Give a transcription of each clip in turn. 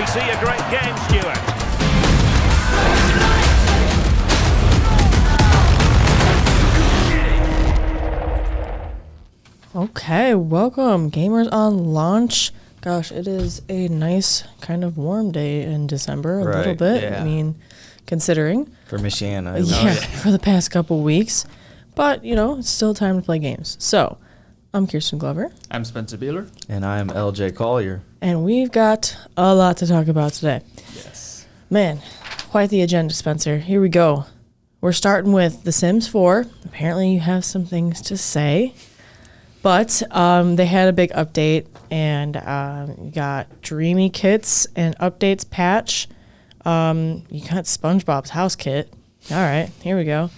we see a great game, Stuart? Okay, welcome, gamers on launch. Gosh, it is a nice kind of warm day in December, a little bit. Yeah. I mean, considering. For Michiana. For the past couple weeks. But, you know, it's still time to play games. So, I'm Kirsten Glover. I'm Spencer Beeler. And I'm LJ Collier. And we've got a lot to talk about today. Yes. Man, quite the agenda, Spencer. Here we go. We're starting with The Sims 4. Apparently you have some things to say. But they had a big update, and you got Dreamy Kits and Updates patch. You got SpongeBob's House Kit. All right, here we go.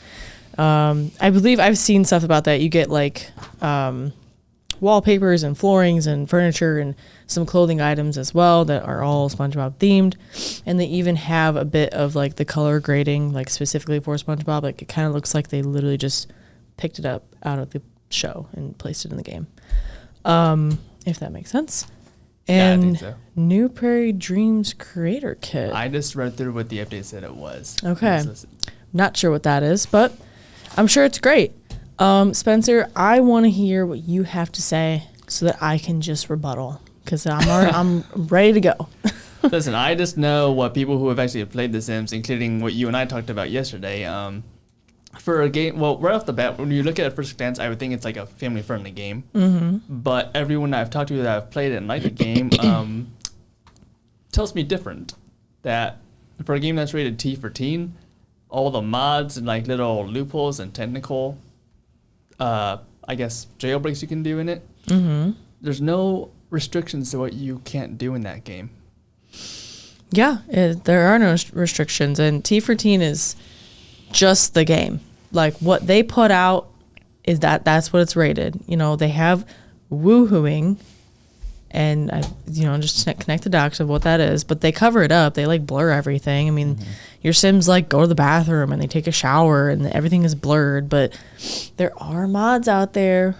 I believe I've seen stuff about that. You get, like, wallpapers and floorings and furniture and some clothing items as well that are all SpongeBob themed. And they even have a bit of, like, the color grading, like, specifically for SpongeBob. Like, it kind of looks like they literally just picked it up out of the show and placed it in the game, if that makes sense. And yeah, I think so. New Prairie Dreams Creator Kit. I just read through what the update said it was. Okay. Not sure what that is, but I'm sure it's great. Spencer, I want to hear what you have to say so that I can just rebuttal, because I'm ready to go. Listen, I just know what people who have actually played The Sims, including what you and I talked about yesterday, for a game, well, right off the bat, when you look at it at first glance, I would think it's like a family-friendly game. Mm-hmm. But everyone I've talked to that I've played it and liked the game tells me different. That for a game that's rated T for teen, all the mods and like little loopholes and technical, I guess, jailbreaks you can do in it, there's no restrictions to what you can't do in that game. Yeah, there are no restrictions, and T for teen is just the game. Like, what they put out is that's what it's rated. You know, they have woohooing, and just connect the dots of what that is, but they cover it up. They like blur everything. I mean, your Sims like go to the bathroom and they take a shower and everything is blurred, but there are mods out there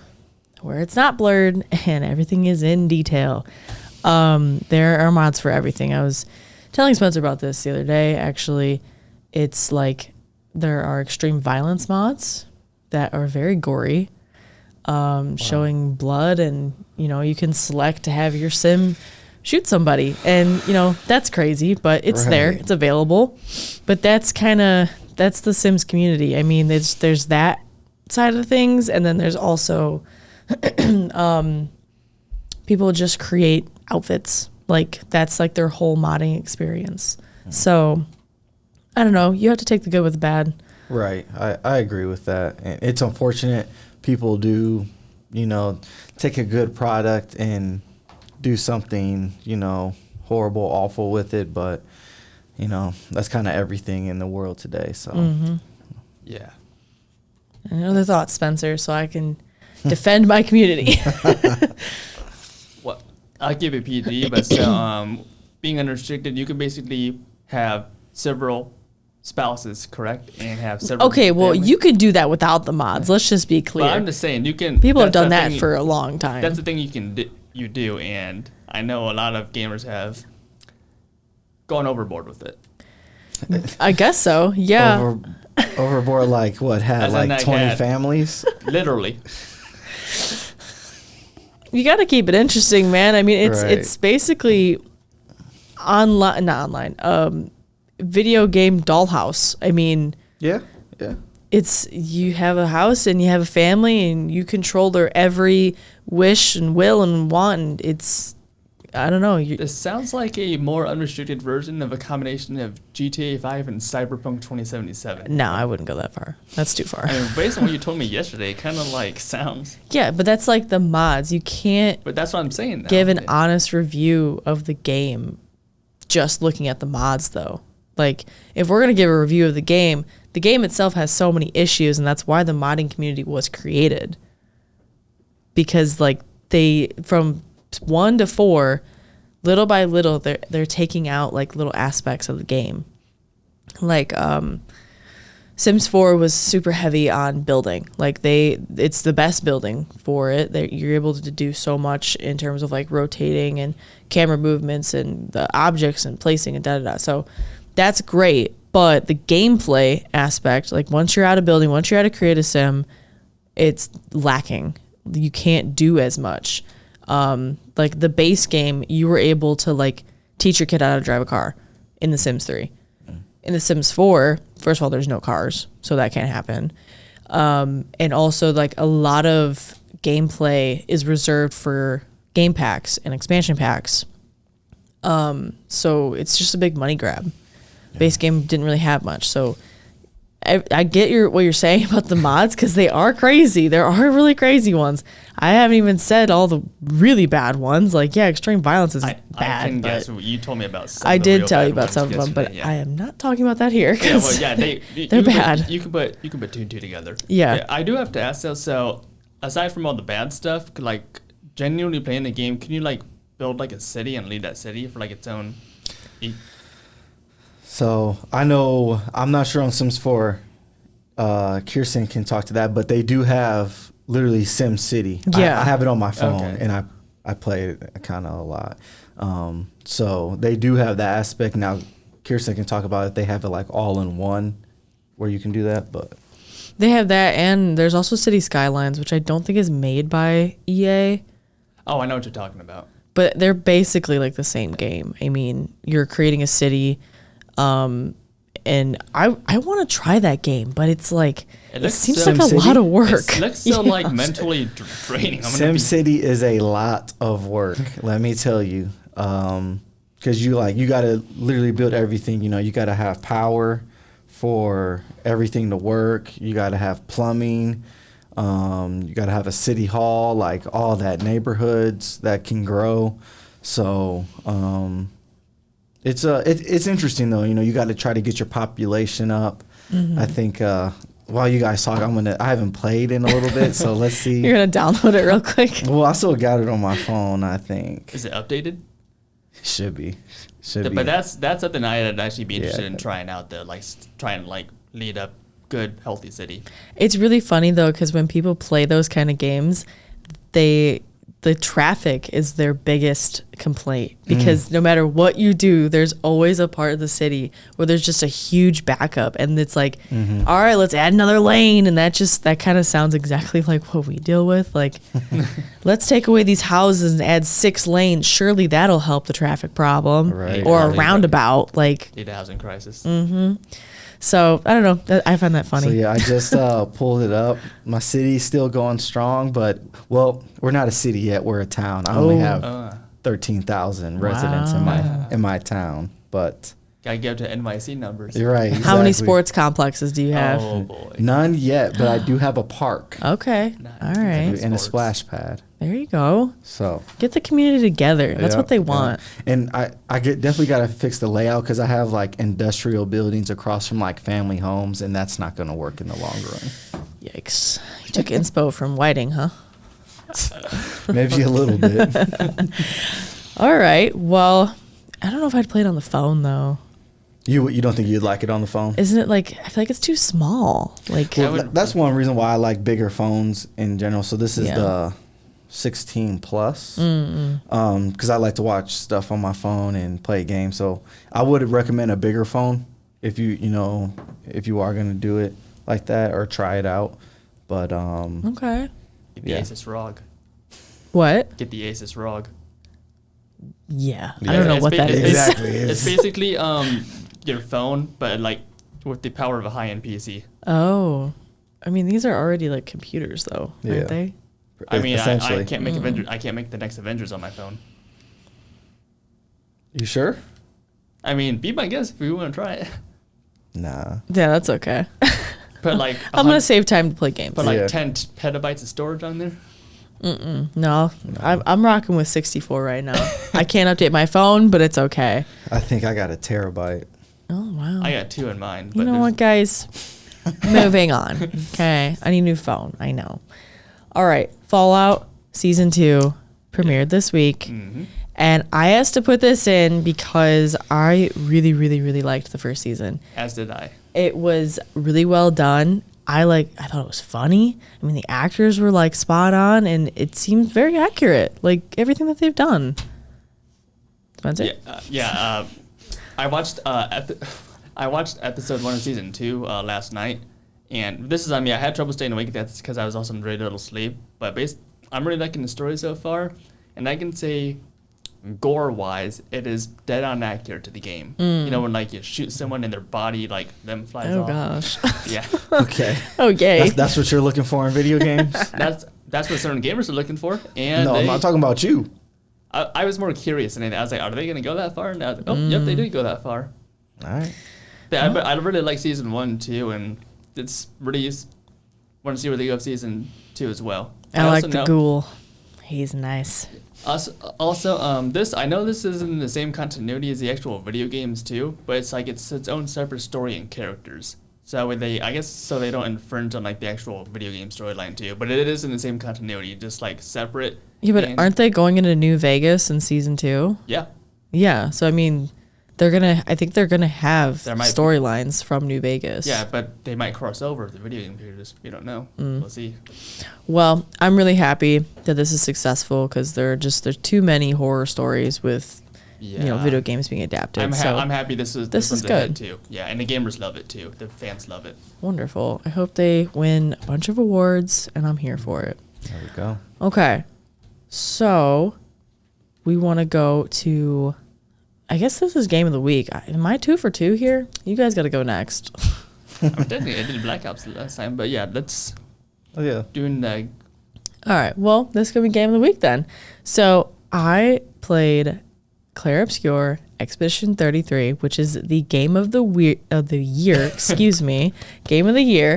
where it's not blurred and everything is in detail. There are mods for everything. I was telling Spencer about this the other day. Actually, it's like there are extreme violence mods that are very gory, showing blood, and you can select to have your Sim shoot somebody, and that's crazy, but it's there, it's available. But that's the Sims community. I mean, there's that side of things, and then there's also people just create outfits, like that's like their whole modding experience. So I don't know. You have to take the good with the bad. Right. I agree with that. And it's unfortunate people do, take a good product and do something, horrible, awful with it. But, that's kind of everything in the world today. So, Yeah. And other thoughts, Spencer, so I can defend my community. Well, I'll give it PG, but being unrestricted, you can basically have several spouses, correct, and have several. Okay, well, families. you could do that without the mods. Let's just be clear. But I'm just saying, you can. People have done that for a long time. That's the thing you do, and I know a lot of gamers have gone overboard with it. I guess so. Yeah. Overboard, like what? Had like 20 families? Literally. You got to keep it interesting, man. I mean, it's basically not online. Video game dollhouse. I mean, Yeah. it's you have a house and you have a family and you control their every wish and will and want. And it's, I don't know. This sounds like a more unrestricted version of a combination of GTA 5 and Cyberpunk 2077. No, I wouldn't go that far. That's too far. I mean, based on what you told me yesterday, it kind of like sounds. Yeah, but that's like the mods. You can't But that's what I'm saying now. give an honest review of the game just looking at the mods, though. Like, if we're going to give a review of the game itself has so many issues, and that's why the modding community was created. Because, like, from 1 to 4, little by little, they're taking out, like, little aspects of the game. Like, Sims 4 was super heavy on building. Like it's the best building for it. You're able to do so much in terms of like rotating and camera movements and the objects and placing and da-da-da. So that's great. But the gameplay aspect, like once you're out of building, once you're out of create a sim, it's lacking. You can't do as much. Like the base game, you were able to like teach your kid how to drive a car in The Sims 3. In The Sims 4, first of all, there's no cars, so that can't happen. And also, like, a lot of gameplay is reserved for game packs and expansion packs. So it's just a big money grab. Yeah. Base game didn't really have much. So I get what you're saying about the mods, because they are crazy. There are really crazy ones. I haven't even said all the really bad ones. Like, yeah, extreme violence is bad. I can guess. You told me about some I of the did real tell bad you about ones some of them, yesterday, but yeah. I am not talking about that here. Yeah, well, yeah, they're bad. You can put two and two together. Yeah. I do have to ask though. So, aside from all the bad stuff, like genuinely playing the game, can you like build like a city and lead that city for like its own? So I know I'm not sure on Sims 4. Kirsten can talk to that, but they do have literally Sim City. Yeah. I have it on my phone, Okay. and I play it kind of a lot. So they do have that aspect. Now, Kirsten can talk about it. They have it like all in one where you can do that, but They have that, and there's also City Skylines, which I don't think is made by EA, Oh, I know what you're talking about. but they're basically like the same game. I mean, you're creating a city, and I want to try that game, but it's like it seems like a lot of work. It looks so Yeah. like mentally draining. Sim City is a lot of work. Let me tell you, because you got to literally build everything. You know, you got to have power for everything to work. You got to have plumbing. You got to have a city hall, like all that, neighborhoods that can grow. So it's interesting though. You know, you got to try to get your population up. Mm-hmm. I think while you guys talk, I haven't played in a little bit, so let's see. You're gonna download it real quick. Well, I still got it on my phone, I think. Is it updated? Should be. But that's something I'd actually be interested in trying out there, like try and like lead a good, healthy city. It's really funny though, because when people play those kind of games, the traffic is their biggest complaint, because no matter what you do, there's always a part of the city where there's just a huge backup, and it's like, all right, let's add another lane, and that kind of sounds exactly like what we deal with. Like, let's take away these houses and add 6 lanes. Surely that'll help the traffic problem, Right. or a roundabout. Like, Need a housing crisis. so I don't know. I find that funny. So yeah, I just pulled it up. My city's still going strong, but well, we're not a city yet. We're a town. I only have 13,000 residents in my town, but Gotta go to NYC numbers. you're right. How many exactly. sports complexes do you have? Oh boy. None yet, but I do have a park Okay. Nice. All right. and a Sports. splash pad. There you go. So Get the community together. That's yeah, what they yeah. want. And definitely got to fix the layout, because I have like industrial buildings across from like family homes, and that's not going to work in the long run. Yikes. You took inspo from Whiting, huh? Maybe a little bit. All right. Well, I don't know if I'd play it on the phone, though. You don't think you'd like it on the phone? Isn't it like, I feel like it's too small. Like, Yeah, Well, that's one reason why I like bigger phones in general. So this is Yeah. the 16 plus, because I like to watch stuff on my phone and play games. So I would recommend a bigger phone if if you are gonna do it like that or try it out. But okay. Get the Yeah. Asus ROG. What? Get the Asus ROG. Yeah. I Yeah. don't know It's what ba- that it's- is. Exactly. It's basically your phone, but like with the power of a high-end PC. Oh. I mean, these are already like computers, though, Yeah. aren't they? I mean, I essentially. can't make Avengers. I can't make the next Avengers on my phone. You sure? I mean, be my guest if you want to try it. Nah. Yeah, that's okay. Put like I'm going to save time to play games. put like Yeah. 10 petabytes of storage on there. No, I'm rocking with 64 right now. I can't update my phone, but it's okay. I think I got a terabyte. Oh, wow. I got 2 in mine. You but know there's- what, guys? Moving on. Okay. I need a new phone. I know. All right. Fallout Season 2 premiered this week. Mhm. And I asked to put this in because I really, really, really liked the first season. As did I. It was really well done. I thought it was funny. I mean, the actors were like spot on, and it seemed very accurate, like everything that they've done. Spencer? I watched episode 1 of season 2 last night, and this is on me. I had trouble staying awake. That's because I was also in very little sleep. But I'm really liking the story so far, and I can say, gore-wise, it is dead on accurate to the game. You know, when like you shoot someone and their body like them flies off. Oh gosh. Yeah. Okay. Okay. That's what you're looking for in video games? That's what certain gamers are looking for. And No, I'm not talking about you. I was more curious than anything. I was like, are they going to go that far? And I was like, oh, yep, they did go that far. All right. I really like season 1 too, and it's really want to see where they go with season 2 as well. I like the ghoul. He's nice. Also, this I know this isn't the same continuity as the actual video games too, but it's like it's its own separate story and characters. So they don't infringe on like the actual video game storyline too, but it is in the same continuity, just like separate. Yeah, but aren't they going into New Vegas in season 2? Yeah. Yeah, so I mean, I think they're gonna have storylines from New Vegas. Yeah, but they might cross over with the video game characters. We don't know. We'll see. Well, I'm really happy that this is successful because there's too many horror stories with video games being adapted. I'm happy this is good ahead too. Yeah, and the gamers love it too. The fans love it. Wonderful. I hope they win a bunch of awards, and I'm here for it. There we go. Okay, so we want to go to. I guess this is game of the week. Am I 2 for 2 here? You guys got to go next. I did Black Ops last time, but yeah, let's. Oh yeah. All right. Well, this is gonna be game of the week then. So I played Claire Obscure Expedition 33, which is the game of the year. Excuse me, game of the year,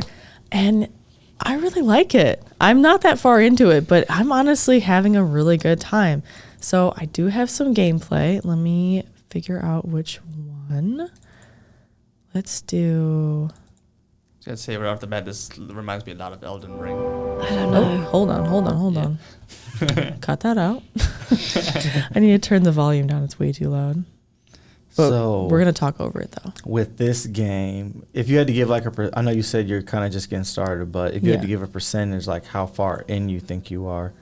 and I really like it. I'm not that far into it, but I'm honestly having a really good time. So I do have some gameplay. Let me figure out which one. Let's do. I was gonna say right off the bat, this reminds me a lot of Elden Ring. I don't know. Oh, hold on. Cut that out. I need to turn the volume down. It's way too loud. But So we're gonna talk over it though. with this game, if you had to give like I know you said you're kind of just getting started, but if you had to give a percentage, like how far in you think you are,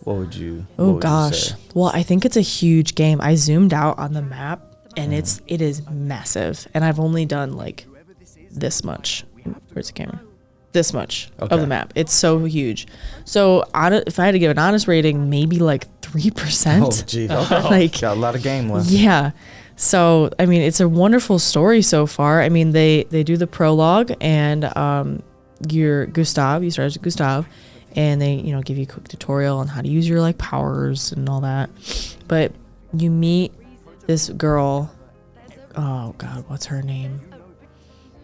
what would you? Oh you gosh. say? Well, I think it's a huge game. I zoomed out on the map and it is massive. And I've only done like this much. Where's the camera? This much of the map. It's so huge. So if I had to give an honest rating, maybe like 3%. Oh geez, okay. Like, got a lot of game left. yeah. So I mean, it's a wonderful story so far. I mean, they do the prologue, and you're Gustav. You start as Gustav, and they give you a quick tutorial on how to use your like powers and all that. But you meet this girl. Oh God, what's her name?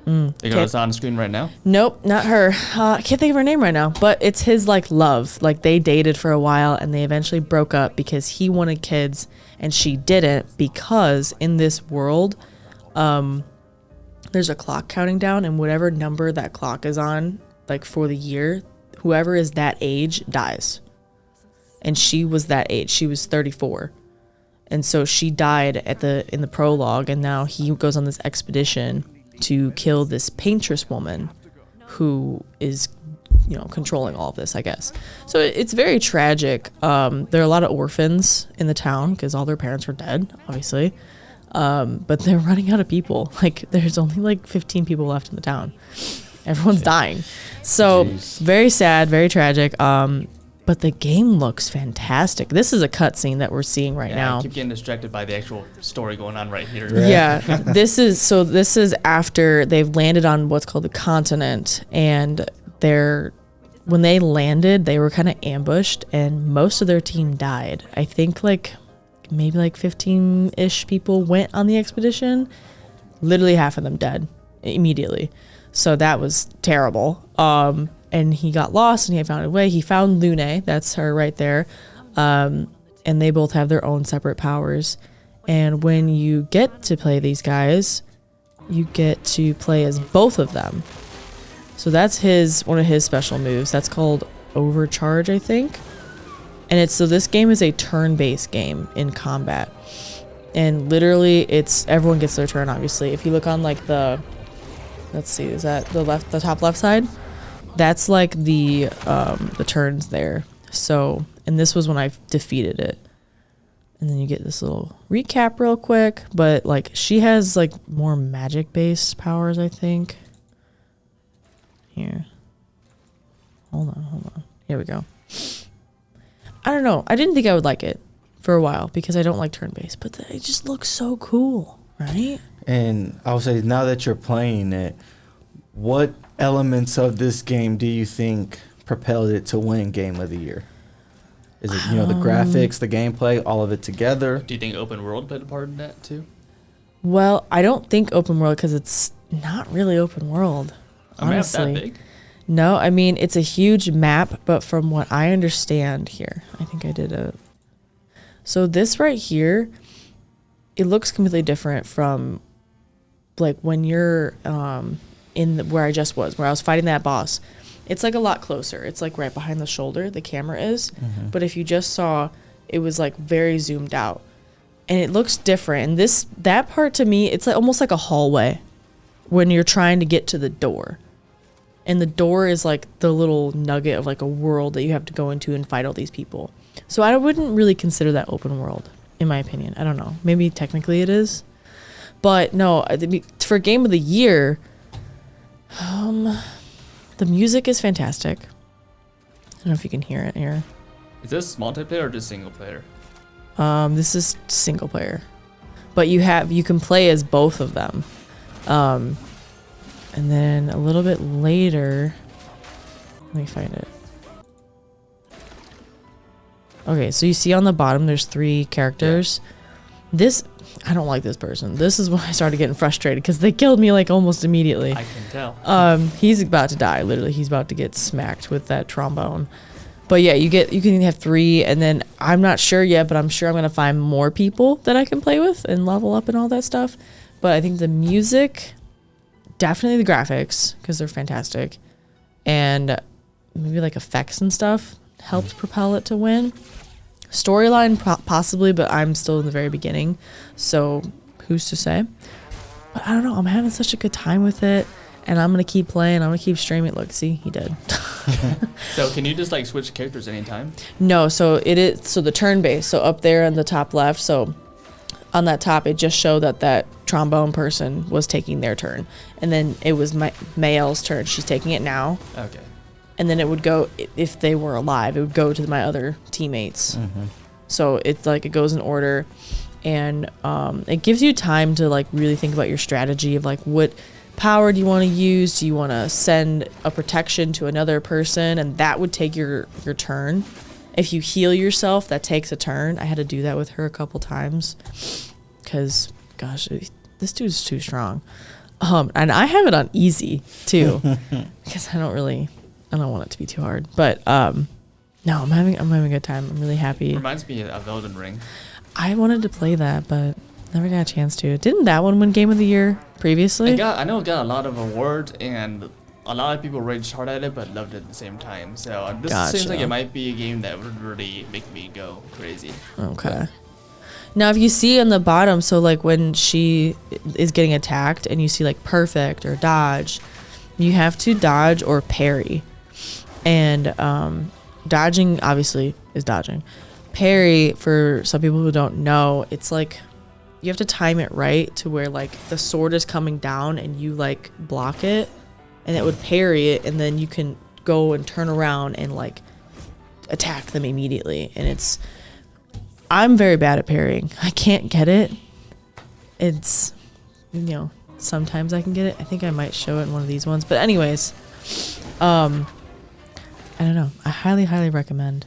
You got us on screen right now? Nope, not her. I can't think of her name right now, but it's his like love. Like they dated for a while and they eventually broke up because he wanted kids and she didn't, because in this world, there's a clock counting down, and whatever number that clock is on, like for the year, whoever is that age dies. And she was that age. She was 34. And so she died in the prologue, and now he goes on this expedition to kill this paintress woman who is controlling all of this, I guess. So it's very tragic. There are a lot of orphans in the town because all their parents were dead, obviously, but they're running out of people. Like there's only like 15 people left in the town. Everyone's dying. So very sad, very tragic. But the game looks fantastic. This is a cutscene that we're seeing right now. I keep getting distracted by the actual story going on right here. Right. Yeah, this is after they've landed on what's called the continent, and when they landed, they were kind of ambushed, and most of their team died. I think maybe 15-ish people went on the expedition. Literally half of them dead immediately. So that was terrible. And he got lost, and he found a way. He found Lune, that's her right there. And they both have their own separate powers. And when you get to play these guys, you get to play as both of them. So that's one of his special moves. That's called Overcharge, I think. And this game is a turn-based game in combat. And literally everyone gets their turn, obviously. If you look on let's see, is that the top left side? That's like the turns there. So, and this was when I defeated it. And then you get this little recap real quick, but like she has like more magic based powers, I think. Here. Hold on. Here we go. I don't know. I didn't think I would like it for a while because I don't like turn based, but it just looks so cool, right? And I would say now that you're playing it, what elements of this game do you think propelled it to win Game of the Year? Is it, the graphics, the gameplay, all of it together? Do you think open world played a part in that too? Well, I don't think open world because it's not really open world, honestly. A map that big? No, I mean, it's a huge map, but from what I understand here, I think I did so this right here, it looks completely different from like when you're where I just was, where I was fighting that boss. It's like a lot closer. It's like right behind the shoulder, the camera is. Mm-hmm. But if you just saw, it was like very zoomed out. And it looks different. And that part to me, it's like almost like a hallway when you're trying to get to the door. And the door is like the little nugget of like a world that you have to go into and fight all these people. So I wouldn't really consider that open world, in my opinion. I don't know. Maybe technically it is. But no, for Game of the Year, the music is fantastic. I don't know if you can hear it here. Is this multiplayer or just single player? This is single player. But you can play as both of them. And then a little bit later, let me find it. Okay, so you see on the bottom there's 3 characters. Yeah. I don't like this person. This is when I started getting frustrated because they killed me like almost immediately. I can tell. He's about to die. Literally, he's about to get smacked with that trombone. But yeah, you can have 3, and then I'm not sure yet, but I'm sure I'm gonna find more people that I can play with and level up and all that stuff. But I think the music, definitely the graphics because they're fantastic, and maybe like effects and stuff helped propel it to win. Storyline possibly, but I'm still in the very beginning, so who's to say? But I don't know. I'm having such a good time with it, and I'm gonna keep playing. I'm gonna keep streaming. Look, see, he did. So can you just like switch characters anytime? No. So it is. So the turn base. So up there in the top left. So on that top, it just showed that trombone person was taking their turn, and then it was Mael's turn. She's taking it now. Okay. And then it would go, if they were alive, it would go to my other teammates. Mm-hmm. So it's like it goes in order, and it gives you time to like really think about your strategy of like what power do you want to use? Do you want to send a protection to another person, and that would take your turn? If you heal yourself, that takes a turn. I had to do that with her a couple times because, gosh, this dude's too strong. And I have it on easy too because I don't want it to be too hard. But no, I'm having a good time. I'm really happy. Reminds me of Elden Ring. I wanted to play that, but never got a chance to. Didn't that one win Game of the Year previously? I know it got a lot of awards, and a lot of people raged hard at it, but loved it at the same time. So this seems like it might be a game that would really make me go crazy. Okay. Now, if you see on the bottom, so like when she is getting attacked and you see like perfect or dodge, you have to dodge or parry. And dodging obviously is dodging. Parry, for some people who don't know, it's like you have to time it right to where like the sword is coming down and you like block it, and it would parry it, and then you can go and turn around and like attack them immediately. And I'm very bad at parrying. I can't get it. It's, sometimes I can get it. I think I might show it in one of these ones. But anyways, I don't know. I highly, highly recommend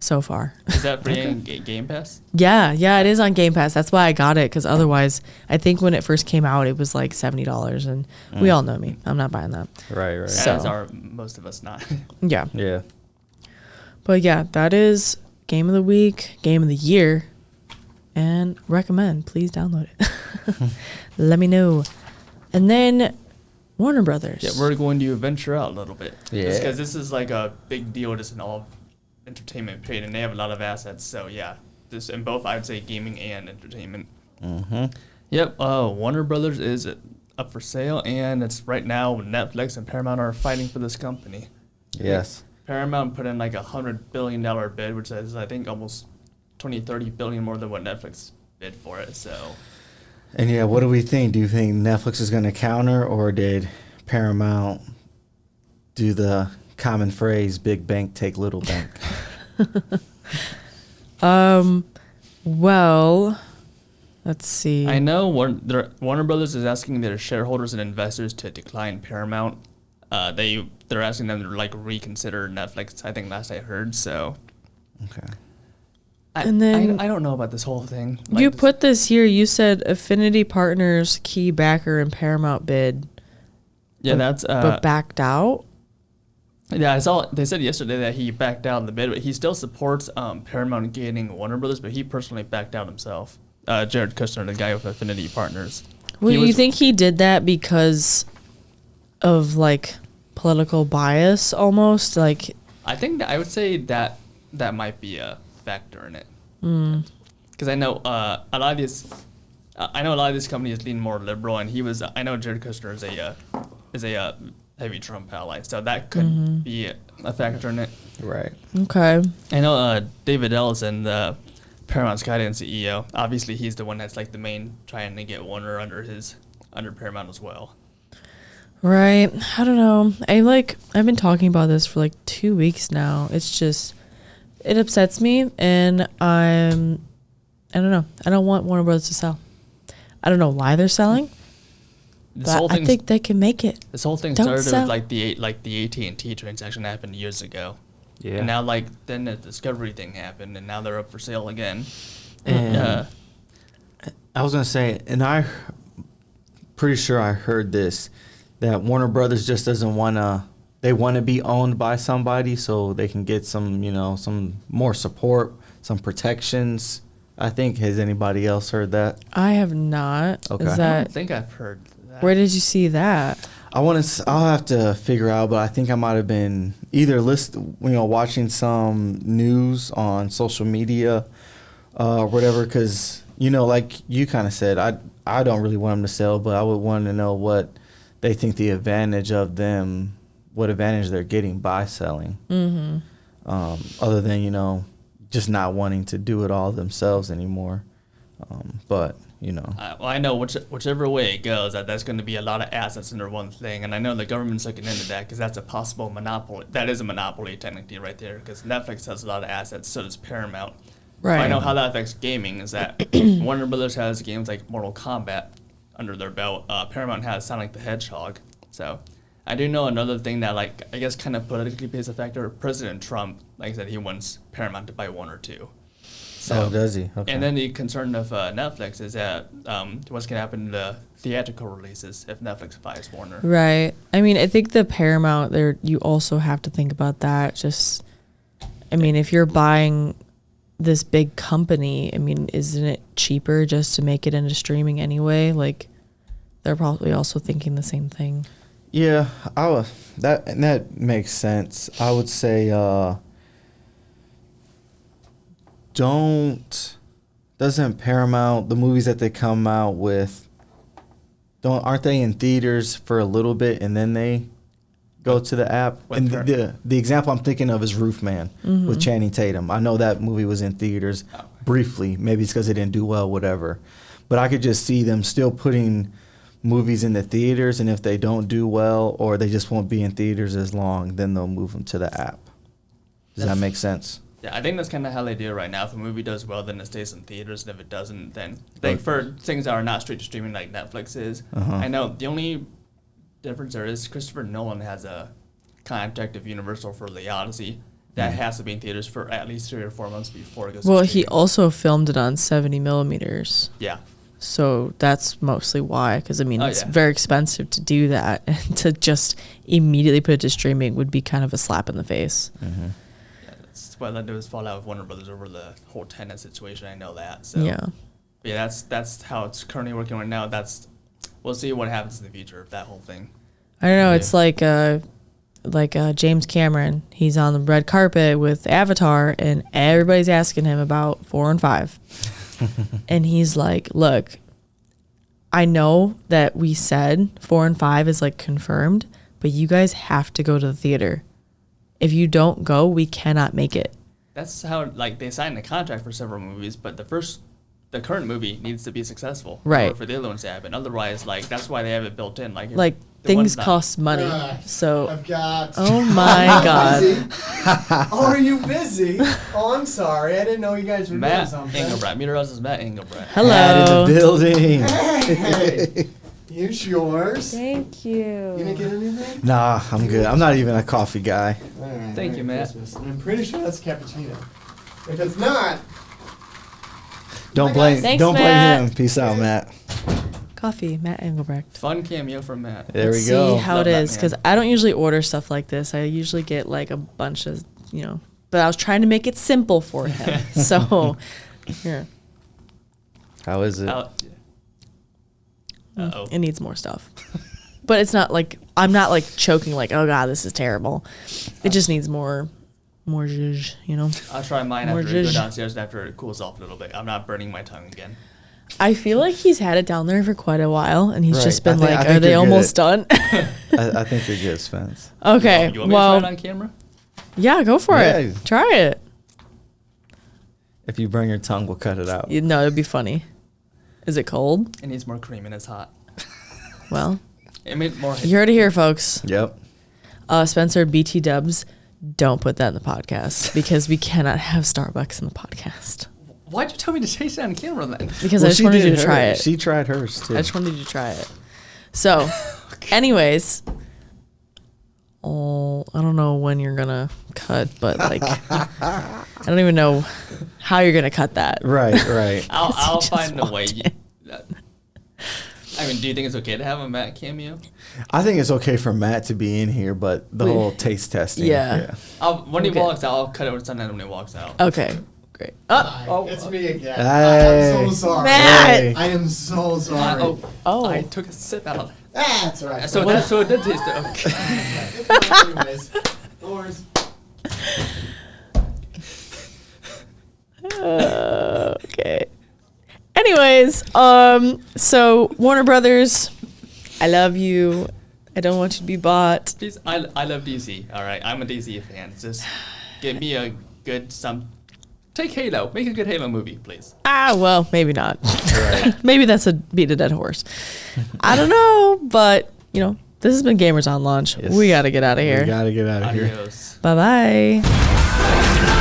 so far. Is that free in Game Pass? Yeah, it is on Game Pass. That's why I got it, because otherwise, I think when it first came out, it was like $70, and we all know me. I'm not buying that. Right. So, as are most of us not. Yeah. But yeah, that is Game of the Week, Game of the Year, and recommend. Please download it. Let me know. And then Warner Brothers. Yeah, we're going to venture out a little bit. Yeah. Because this is like a big deal just in all entertainment period, and they have a lot of assets. So yeah, this in both, I'd say, gaming and entertainment. Mm-hmm. Yep. Warner Brothers is up for sale, and it's right now Netflix and Paramount are fighting for this company. Yes. Paramount put in like $100 billion bid, which is I think almost 20-30 billion more than what Netflix bid for it. So, And yeah, what do we think? Do you think Netflix is going to counter, or did Paramount do the common phrase, big bank take little bank? Well, let's see. I know Warner Brothers is asking their shareholders and investors to decline Paramount. They're asking them to like reconsider Netflix. I think last I heard. So, Okay. And then I don't know about this whole thing. You put this here. You said Affinity Partners key backer in Paramount bid. Yeah, that's but backed out. Yeah, I saw. They said yesterday that he backed out in the bid, but he still supports Paramount gaining Warner Brothers, but he personally backed out himself. Jared Kushner, the guy with Affinity Partners. Well, you think he did that because of like political bias, almost like? I think that I would say that might be a factor in it. Because I know a lot of these. I know a lot of these companies lean more liberal, and he was. I know Jared Kushner is a heavy Trump ally, so that could be a factor in it. Right. Okay. I know David Ellison, the Paramount's guidance CEO. Obviously, he's the one that's like the main trying to get Warner under Paramount as well. Right. I don't know. I've been talking about this for like 2 weeks now. It's just, it upsets me, and I don't know. I don't want Warner Bros. To sell. I don't know why they're selling. But I think they can make it. This whole thing Don't started sell. with the AT&T transaction that happened years ago. Yeah. And now then the Discovery thing happened, and now they're up for sale again. And I was gonna say, and I pretty sure I heard this, that Warner Brothers just doesn't wanna. They want to be owned by somebody so they can get some more support, some protections. I think, has anybody else heard that? I have not. Okay. Is I that, don't think I've heard that. where did you see that? I'll have to figure out, but I think I might have been either watching some news on social media, or whatever, because like you kind of said, I don't really want them to sell, but I would want to know what they think the advantage of them, what advantage they're getting by selling, other than just not wanting to do it all themselves anymore. But Well, I know whichever way it goes, that's going to be a lot of assets under one thing, and I know the government's looking into that because that's a possible monopoly. That is a monopoly technically right there, because Netflix has a lot of assets, so does Paramount. Right. I know how that affects gaming is that Warner Brothers has games like Mortal Kombat under their belt. Paramount has Sonic the Hedgehog. So I do know another thing that I guess kind of politically plays a factor. President Trump, like I said, he wants Paramount to buy Warner too. So, does he? Okay. And then the concern of Netflix is that what's going to happen to the theatrical releases if Netflix buys Warner. Right. I mean, I think the Paramount there, you also have to think about that. Just, I mean, if you're buying this big company, I mean, isn't it cheaper just to make it into streaming anyway? Like, they're probably also thinking the same thing. Yeah, that makes sense. I would say doesn't Paramount, the movies that they come out with, aren't they in theaters for a little bit and then they go to the app? And the example I'm thinking of is Roof Man with Channing Tatum. I know that movie was in theaters briefly. Maybe it's because it didn't do well, whatever. But I could just see them still putting movies in the theaters, and if they don't do well or they just won't be in theaters as long, then they'll move them to the app. Does that make sense? Yeah, I think that's kind of how they do it right now. If a movie does well, then it stays in theaters, and if it doesn't, then for things that are not straight to streaming like Netflix is. I know the only difference there is Christopher Nolan has a contract of Universal for The Odyssey that has to be in theaters for at least 3 or 4 months before it goes. Well, to he streaming. also filmed it on 70 millimeters. Yeah. So that's mostly why, because I mean, it's yeah. very expensive to do that. And to just immediately put it to streaming would be kind of a slap in the face. Yeah, that's why there was fallout with Warner Brothers over the whole Tenet situation. I know that. So Yeah. But yeah, that's how it's currently working right now. We'll see what happens in the future of that whole thing. I don't know. It's like James Cameron. He's on the red carpet with Avatar, and everybody's asking him about 4 and 5. And he's like, look, I know that we said 4 and 5 is like confirmed, but you guys have to go to the theater. If you don't go, we cannot make it. That's how like they signed a contract for several movies, but the current movie needs to be successful, right? Or for the other ones to happen. Otherwise, like that's why they have it built in. Like things cost money, so. I've got. Oh my god. Oh, are you busy? Oh, I'm sorry. I didn't know you guys were doing Matt something. Engelbrecht. Meet us is Matt Engelbrecht. Hello. Matt in the building. Hey, here's yours. Thank you. You didn't get anything? Nah, I'm good. I'm not even a coffee guy. All right, Thank you, Merry Matt. Christmas. And I'm pretty sure that's cappuccino. If it's not, Don't Bye, blame. guys. Thanks, Don't blame Matt. him. Peace out, Matt. Coffee, Matt Engelbrecht. Fun cameo from Matt. There Let's we go. see how Love it that is, man. because I don't usually order stuff like this. I usually get like a bunch of, but I was trying to make it simple for him. So, here, How is it? Uh-oh. it needs more stuff. But it's not like, I'm not like choking like, oh God, this is terrible. It just needs more zhuzh, I'll try mine More after we go zhuzh. downstairs and after it cools off a little bit. I'm not burning my tongue again. I feel like he's had it down there for quite a while, and he's Right. just been I think like, are they you're good almost done? I think you're good, Spence. Okay, You want me well, to try it on camera? yeah, go for Yeah. it. Try it. If you burn your tongue, we'll cut it out. No, it'd be funny. Is it cold? It needs more cream and it's hot. Well, It made more. you heard it here, folks. Yep. Spencer, BT Dubs, don't put that in the podcast because we cannot have Starbucks in the podcast. Why'd you tell me to taste it on camera then? Because Well, I just she wanted you did to try hers. it. She tried hers too. I just wanted you to try it. So, anyways, I don't know when you're gonna cut, but like, I don't even know how you're gonna cut that. Right. I'll just find a way. walked I mean, do you think it's okay to have a Matt cameo? I think it's okay for Matt to be in here, but the Wait. whole taste testing. Yeah. When he Okay. walks out, I'll cut it with something when he walks out. Okay, great. Oh, it's me again. Hey. I'm so sorry. Matt! Hey. I am so sorry. Oh. I took a sip out of it. That's all right. So it did taste it. Okay. Anyways, Lors. Okay. Anyways, so Warner Brothers, I love you. I don't want you to be bought. Please, I love DC. All right, I'm a DC fan. Just give me a good Take Halo. Make a good Halo movie, please. Well, maybe not. Right. Maybe that's a beat a dead horse. I don't know, but this has been Gamers on Launch. Yes. We got to get out of We here. gotta get out of here. Adios. Bye bye.